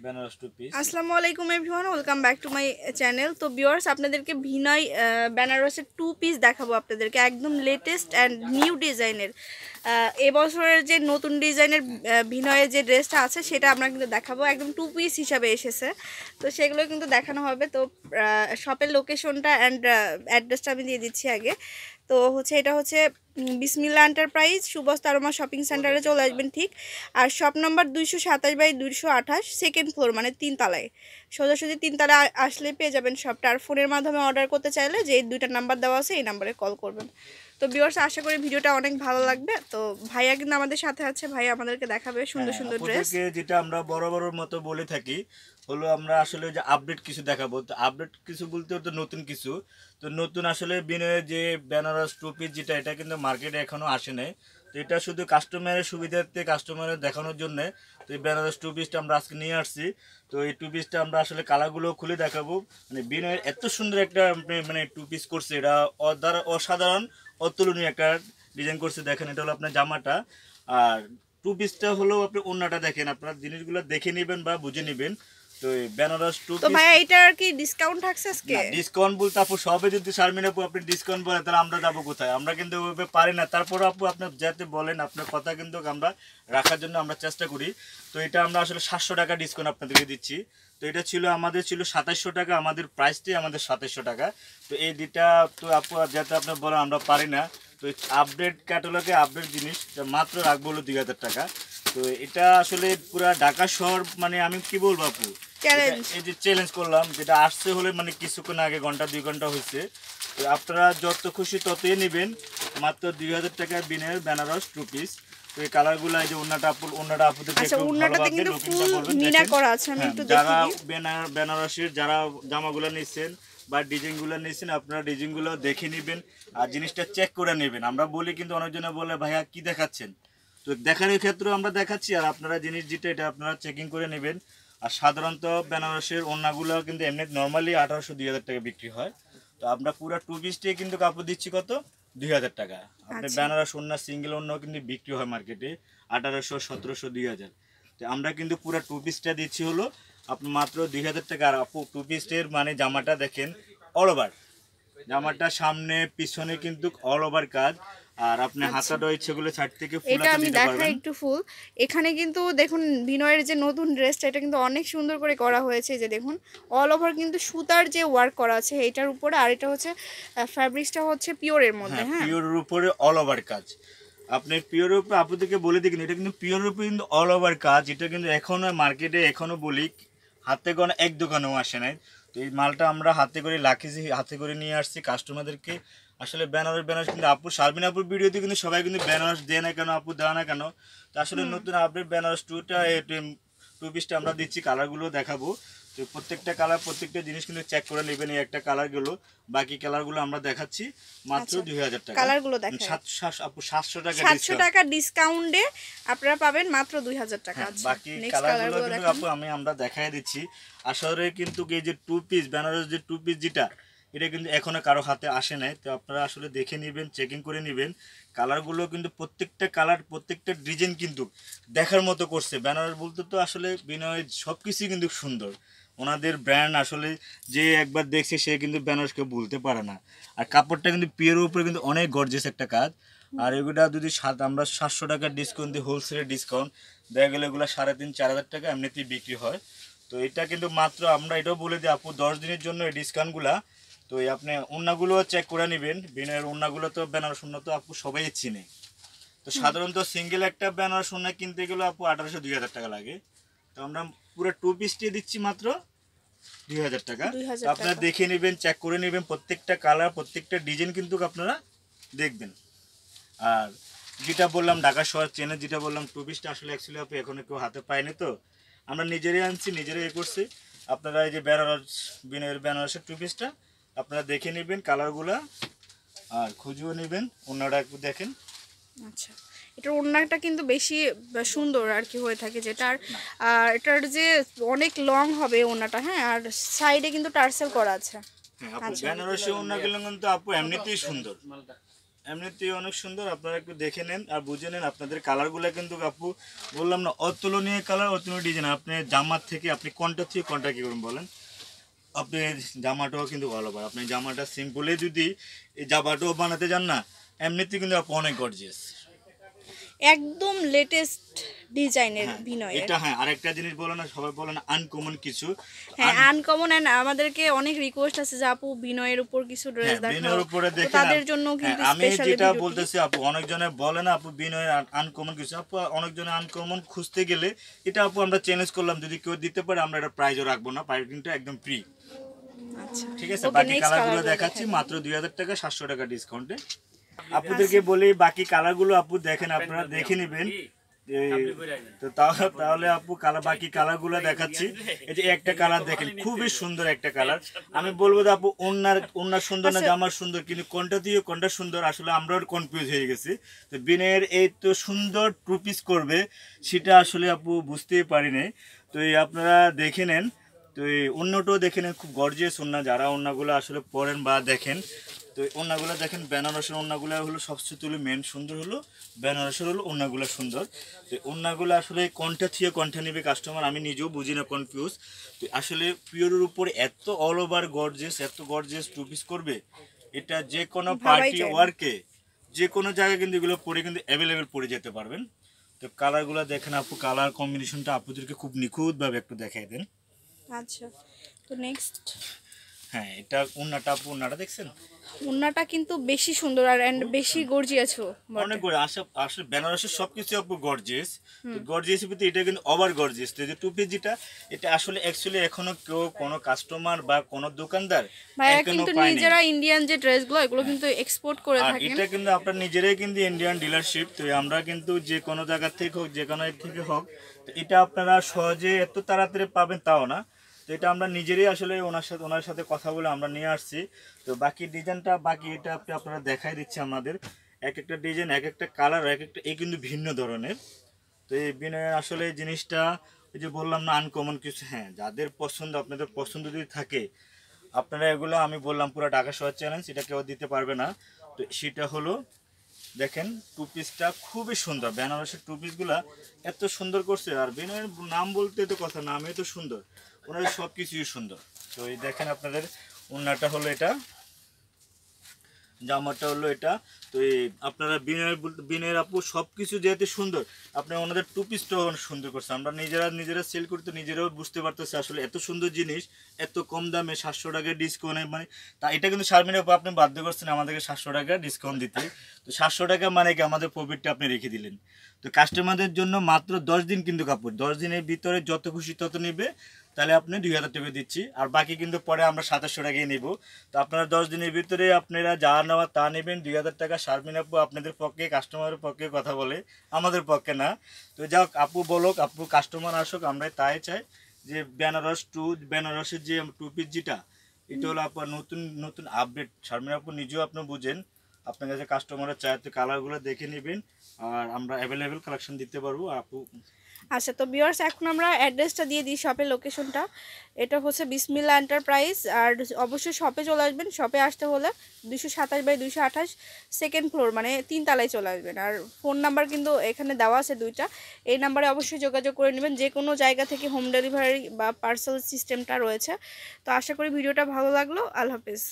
Benaras two piece. আসসালামু আলাইকুম everyone, welcome back to my channel. তো ভিউয়ার্স, আপনাদেরকে ভিনয় বেনারসের 2 পিস দেখাবো আপনাদেরকে, একদম লেটেস্ট অ্যান্ড নিউ ডিজাইনের। এবছরের যে নতুন ডিজাইনের ভিনয়ের যে ড্রেসটা আছে সেটা আমরা কিন্তু দেখাবো, একদম 2 পিস হিসাবে এসেছে। তো সেগুলো কিন্তু দেখানো হবে। তো শপের লোকেশনটা অ্যান্ড অ্যাড্রেসটা আমি দিয়ে দিচ্ছি আগে। তো এটা হচ্ছে বিসমিল্লা এন্টারপ্রাইজ, সুবস্তা আরোমা শপিং সেন্টারে চলে আসবেন ঠিক। আর শপ নম্বর 227/228, সেকেন্ড ফ্লোর, মানে 3 তলায়। সোজাসুজি 3 তলায় আসলে পেয়ে যাবেন শপটা। আর ফোনের মাধ্যমে অর্ডার করতে চাইলে যে এই 2টা নাম্বার দেওয়া আছে, এই নাম্বারে কল করবেন। তো ভিউয়ার্স, আশা করি ভিডিওটা অনেক ভালো লাগবে। তো ভাইয়া কিন্তু আমাদের সাথে আছে, ভাইয়া আমাদেরকে দেখাবে সুন্দর সুন্দর ড্রেস। যেটা আমরা বরাবরের মতো বলে থাকি হলো, আমরা আসলে যে আপডেট কিছু দেখাবো। তো আপডেট কিছু বলতে তো নতুন কিছু। তো নতুন আসলে বিনয়ের যে বেনারস টু পিস যেটা, এটা কিন্তু মার্কেটে এখনো আসে নাই। তো এটা শুধু কাস্টমারের সুবিধার্থে, কাস্টমারের দেখানোর জন্য তো এই বেনারস টু পিসটা আমরা আজকে নিয়ে আসছি। তো এই টু পিসটা আমরা আসলে কালারগুলো খুলে দেখাবো। মানে বিনয়ের এত সুন্দর একটা মানে টু পিস করছে, এটা অসাধারণ অতুলনীয় একটা ডিজাইন করছে। দেখেন, এটা হলো আপনার জামাটা, আর টু পিসটা হলো আপনি ওন্নাটা দেখেন, আপনার জিনিসগুলো দেখে নেবেন বা বুঝে নেবেন। তো এই বেনারস টু তো পিস, ভাইয়া এটার কি ডিসকাউন্ট থাকছে আজকে? ডিসকাউন্ট বলতে আপু সবে যদি শারমিন আপু আপনি ডিসকাউন্ট বলেন তাহলে আমরা যাবো কোথায়? আমরা কিন্তু ওইভাবে পারি না। তারপর আপু আপনি যাতে বলেন, আপনার কথা কিন্তু আমরা রাখার জন্য আমরা চেষ্টা করি। তো এটা আমরা আসলে 700 টাকা ডিসকাউন্ট আপনাদেরকে দিচ্ছি। তো এটা ছিল 2700 টাকা, আমাদের প্রাইসটাই আমাদের 2700 টাকা। তো এই দুটা তো আপু যাতে আপনি বলেন আমরা পারি না। তো আপডেট ক্যাটালগে আপডেট জিনিস মাত্র রাখবো হলো 2000 টাকা। তো এটা আসলে পুরা ঢাকা শহর, মানে আমি কি বলবো আপু, এই যে চ্যালেঞ্জ করলাম, যেটা আসছে হলে মানে কিছুক্ষণ আগে, ঘন্টা 2 ঘন্টা হয়েছে। তো আপনারা যত খুশি ততই নেবেন, মাত্র 2000 টাকায় বিনের বেনারস টু পিস। তো এই কালারগুলো, এই যে ওন্নাটা আপুদের যারা বেনারসের যারা জামাগুলো নিচ্ছেন বা ডিজাইনগুলো নিচ্ছেন, আপনারা ডিজাইনগুলো দেখে নেবেন আর জিনিসটা চেক করে নেবেন। আমরা বলি কিন্তু অনেকজনে বলে ভাইয়া কি দেখাচ্ছেন, তো দেখানোর ক্ষেত্রেও আমরা দেখাচ্ছি, আর আপনারা জিনিস যেটা এটা আপনারা চেকিং করে নেবেন। আর সাধারণত বেনারসের ওড়নাগুলো কিন্তু এমনি নর্মালি 1800-2000 টাকা বিক্রি হয়। তো আমরা পুরো টু পিসটাই কিন্তু কাপড় দিচ্ছি কত, 2000 টাকা। আপনি বেনারস ওড়না সিঙ্গেল ওড়নাও কিন্তু বিক্রি হয় মার্কেটে 1800, 1700, 2000। তো আমরা কিন্তু পুরো টু পিসটা দিচ্ছি হলো আপনি মাত্র 2000 টাকা। আর আপু টু পিসের মানে জামাটা দেখেন, অল ওভার জামাটা সামনে পিছনে কিন্তু অল ওভার কাজ। আর আপনি হাতাটা ইচ্ছেগুলো সাইড থেকে ফুল এটা আমি দেখাই একটু ফুল। এখানে কিন্তু দেখুন ভিনয়ের যে নতুন ড্রেসটা, এটা কিন্তু অনেক সুন্দর করে করা হয়েছে। যে দেখুন অল ওভার কিন্তু সুতার যে ওয়ার্ক করা আছে এটার উপরে, আর এটা হচ্ছে ফ্যাব্রিক্সটা হচ্ছে পিওরের মধ্যে। হ্যাঁ, পিওরের উপরে অল ওভার কাজ। আপনি পিওরের উপরে আপনাদেরকে বলে দিই, এটা কিন্তু পিওরের উপরে কিন্তু অল ওভার কাজ। এটা কিন্তু এখনো মার্কেটে এখনো বলি হাতে গোনা এক দোকানেও আসে নাই। তো এই মালটা আমরা হাতে করে লাখিয়েছি, হাতে করে নিয়ে আসছি কাস্টমারদেরকে। আসলে বেনারস কিন্তু আপু শারমিন আপুর ভিডিওতে কিন্তু সবাই কিন্তু বেনারস দেয় না কেন, আপু দেওয়া না কেন। তো আসলে নতুন আপডেট বেনারস টু পিসটা আমরা দিচ্ছি, কালারগুলো দেখাবো। তো প্রত্যেকটা কালার, প্রত্যেকটা জিনিস কিন্তু চেক করে নেবেন। এই একটা কালারগুলো, বাকি কালারগুলো আমরা দেখাচ্ছি মাত্র 2000 টাকা। কালারগুলো দেখেন, 700 টাকা ডিসকাউন্টে আপনারা পাবেন মাত্র 2000 টাকা। বাকি কালারগুলো কিন্তু আপু আমরা দেখাই দিচ্ছি। আসলে কিন্তু এই যে টু পিস বেনারস যে টু পিস যেটা, এটা কিন্তু এখনো কারো হাতে আসে নাই। তো আপনারা আসলে দেখে নেবেন, চেকিং করে নেবেন। কালারগুলো কিন্তু প্রত্যেকটা কালার, প্রত্যেকটা ডিজাইন কিন্তু দেখার মতো করছে। বেনারস বলতে তো আসলে বিনয় সব কিছুই কিন্তু সুন্দর। ওনাদের ব্র্যান্ড আসলে যে একবার দেখছে সে কিন্তু বেনারসকে ভুলতে পারে না। আর কাপড়টা কিন্তু পিওরের উপরে কিন্তু অনেক গর্জিয়াস একটা কাজ। আর এগুলা যদি আমরা 700 টাকার ডিসকাউন্ট দিই, হোলসেলের ডিসকাউন্ট দেখা গেলে এগুলো 3500-4000 টাকা এমনিতেই বিক্রি হয়। তো এটা কিন্তু মাত্র আমরা এটাও বলে দিই আপু 10 দিনের জন্য এই ডিসকাউন্টগুলা। তো আপনি ওড়নাগুলো চেক করে নেবেন। বিনয়ের ওড়নাগুলো তো বেনারস ওড়না তো আপু সবাই চিনে। তো সাধারণত সিঙ্গেল একটা বেনারস ওড়না কিনতে গেলে আপু 1800-2000 টাকা লাগে। তো আমরা পুরো টু পিসটি দিচ্ছি মাত্র 2000 টাকা। আপনারা দেখে নেবেন, চেক করে নেবেন, প্রত্যেকটা কালার, প্রত্যেকটা ডিজাইন কিন্তু আপনারা দেখবেন। আর যেটা বললাম ঢাকা শহর চেনে, যেটা বললাম টু পিসটা আসলে অ্যাকচুয়ালি আপনি এখনো কেউ হাতে পায়নি। তো আমরা নিজেরাই আনছি, নিজেরাই করছি। আপনারা এই যে বেনারসের টু পিসটা আপনারা দেখে নেবেন কালারগুলা, আর খুঁজেও নেবেন। ওনারা একটু দেখেন। আচ্ছা, এটার ওড়নাটা কিন্তু বেশি সুন্দর আর কি হয়ে থাকে, যেটার আর এটার যে অনেক লং হবে ওড়নাটা। হ্যাঁ, আর সাইডে কিন্তু টার্সেল করা আছে। হ্যাঁ আপু, বেনারসি ওড়নাগুলো কিন্তু আপু এমনিতেই সুন্দর। এমনিতেই অনেক সুন্দর, আপনারা একটু দেখে নেন আর বুঝে নেন। আপনাদের কালারগুলো কিন্তু আপু বললাম না, অতুলনীয় কালার, অতুলনীয় ডিজাইন। আপনি জামার থেকে আপনি কোনটা থেকে কোনটা কী করুন বলেন, আপনি জামাটাও কিন্তু ভালো পায়। আপনি জামাটা সিম্পলে যদি এই জামাটাও বানাতে যান না, এমনিতে কিন্তু আপু অনেক গর্জিয়াস, একদম লেটেস্ট ডিজাইনের হ্যাঁ ভিনয়ের। এটা। হ্যাঁ আরেকটা জিনিস বলো না, সবাই বলে না আনকমন কিছু। হ্যাঁ আনকমন, এন্ড আমাদেরকে অনেক রিকোয়েস্ট আছে যে আপু বিনয়ের উপর কিছু ড্রেস হ্যাঁ দেখাও, বিনয়ের উপরে তো দেখেন তাদের জন্য কিন্তু আমি স্পেশালি যেটা ভিডিওটি। বলতেছি আপু, অনেকজনে বলে না আপু বিনয়ের আনকমন কিছু, আপু অনেকজনে আনকমন খুঁজতে গেলে এটা আপু আমরা চ্যালেঞ্জ করলাম, যদি কেউ দিতে পারে আমরা এটা প্রাইজও রাখবো না, প্রাইসিংটা একদম ফ্রি। আচ্ছা ঠিক আছে, ওকে, বাকি নেক্সট কালারগুলো কালারগুলো দেখাচ্ছি দেখাই। মাত্র 2000 টাকা, 700 টাকা ডিসকাউন্টে। আপনাদেরকে বলি বাকি কালারগুলো আপু দেখেন, আপনারা দেখে নেবেন। তো তাহলে আপু বাকি কালারগুলো দেখাচ্ছি। এই যে একটা কালার দেখেন, খুবই সুন্দর একটা কালার। আমি বলবো যে আপু ওনার সুন্দর না জামার সুন্দর, কিন্তু কোনটা দিয়ে কোনটা সুন্দর আসলে আমরাও কনফিউজ হয়ে গেছি। তো বিনয়ের এই তো সুন্দর টু পিস করবে সেটা আসলে আপু বুঝতেই পারিনি। তো এই আপনারা দেখে নেন। তো এই ওড়নাটাও দেখে নেন, খুব গর্জিয়াস ওড়না। যারা ওড়নাগুলো আসলে পরেন বা দেখেন, তো ওড়নাগুলো দেখেন, বেনারসের ওড়নাগুলো হলো সবচেয়ে তুলে মেন সুন্দর, হলো বেনারসের হলো ওড়নাগুলো সুন্দর। তো ওড়নাগুলো আসলে কোনটা থেকে কোনটা নেবে কাস্টমার, আমি নিজেও বুঝি না, কনফিউজ। তো আসলে পিওরের উপরে এত অল ওভার গর্জিয়াস, এত গর্জিয়াস টু পিস করবে, এটা যে কোনো পার্টি ওয়ার্কে যে কোনো জায়গায় কিন্তু এগুলো পরে কিন্তু অ্যাভেলেবেল পরে যেতে পারবেন। তো কালারগুলো দেখেন আপু, কালার কম্বিনেশনটা আপুদেরকে খুব নিখুঁতভাবে একটু দেখাই দেন। আচ্ছা, তো নেক্সট। হ্যাঁ এটা ওড়নাটা, আপু ওড়নাটা দেখছেন, ওড়নাটা কিন্তু বেশি সুন্দর আর এন্ড বেশি গর্জিয়াস। অনেক করে আসলে বেনারসের সবকিছু আপু গর্জিয়াস। তো গর্জিয়াসের ভিতরে এটা কিন্তু ওভার গর্জিয়াস। তো যে টু পিস যেটা, এটা আসলে অ্যাকচুয়ালি এখনো কেউ কোনো কাস্টমার বা কোনো দোকানদার ভাইয়া এখনো কিন্তু পায়নি। নিজেরা ইন্ডিয়ান যে ড্রেসগুলো এগুলো কিন্তু এক্সপোর্ট করে আর থাকেন। এটা কিন্তু আপনার নিজেরাই কিন্তু ইন্ডিয়ান ডিলারশিপ। তো আমরা কিন্তু যে কোনো জায়গা থেকে হোক, যে কোনো থেকে হোক, তো এটা আপনারা সহজে এত তাড়াতাড়ি পাবেন তাও না। তো এটা আমরা নিজেরাই আসলে ওনার সাথে কথা বলে আমরা নিয়ে আসছি। তো বাকি ডিজাইনটা, বাকি এটা আপনারা দেখাই দিচ্ছি আমাদের। এক একটা ডিজাইন, এক একটা কালার, এক একটা এই কিন্তু ভিন্ন ধরনের। তো এই বিনয়ের আসলে এই জিনিসটা, ওই যে বললাম না আনকমন কিছু, হ্যাঁ যাদের পছন্দ, আপনাদের পছন্দ যদি থাকে আপনারা এগুলো, আমি বললাম পুরো ঢাকা শহর চ্যালেঞ্জ, এটা কেউ দিতে পারবে না। তো সেটা হলো দেখেন টু পিসটা খুবই সুন্দর, বেনারসের টু পিসগুলা এত সুন্দর করছে। আর বিনয়ের নাম বলতে তো কথা, নামে তো সুন্দর, ওনার সব কিছুই সুন্দর। তো এই দেখেন আপনাদের ওড়নাটা হলো এটা, জামাটা হলো এটা। তো এই আপনারা বিনয়ের আপু সব কিছু যেহেতু সুন্দর, আপনারা ওনাদের টু পিসটাও সুন্দর করছে। আমরা নিজেরা সেল করতে নিজেরাও বুঝতে পারতেছি আসলে এত সুন্দর জিনিস এত কম দামে 700 টাকা ডিসকাউন্টে, মানে তা এটা কিন্তু শারমিন আপু আপনি বাধ্য করছেন আমাদেরকে 700 টাকা ডিসকাউন্ট দিতে। তো 700 টাকা মানে কি আমাদের প্রফিটটা আপনি রেখে দিলেন। তো কাস্টমারদের জন্য মাত্র 10 দিন কিন্তু কাপড়, 10 দিনের ভিতরে যত খুশি তত নেবে, তাহলে আপনি 2000 টাকা দিচ্ছি, আর বাকি কিন্তু পরে আমরা 2700 টাকায় নিব। তো আপনারা 10 দিনের ভিতরে আপনারা যা নেওয়া তা নেবেন 2000 টাকা। শারমিন আপু আপনাদের পক্ষে, কাস্টমারের পক্ষে কথা বলে, আমাদের পক্ষে না। তো যাক আপু বলুক, আপু কাস্টমার আসুক, আমরা তাই চাই যে বেনারসের যে টু পিস যেটা, এটা হলো আপনার নতুন নতুন আপডেট। শারমিন আপু নিজেও আপনি বুঝেন, আপনার কাছে কাস্টমারের চায়, তো কালারগুলো দেখে নেবেন আর আমরা অ্যাভেলেবেল কালেকশন দিতে পারবো আপু। আচ্ছা, তো ভিউয়ার্স এখন আমরা অ্যাড্রেসটা দিয়ে দিই, শপের লোকেশনটা। এটা হচ্ছে বিসমিল্লাহ এন্টারপ্রাইজ। আর অবশ্যই শপে চলে আসবেন। শপে আসতে হলে 227/228 সেকেন্ড ফ্লোর, মানে 3 তলায় চলে আসবেন। আর ফোন নাম্বার কিন্তু এখানে দেওয়া আছে 2টা, এই নাম্বারে অবশ্যই যোগাযোগ করে নেবেন। যে কোনো জায়গা থেকে হোম ডেলিভারি বা পার্সেল সিস্টেমটা রয়েছে। তো আশা করি ভিডিওটা ভালো লাগলো। আল্লাহ হাফেজ।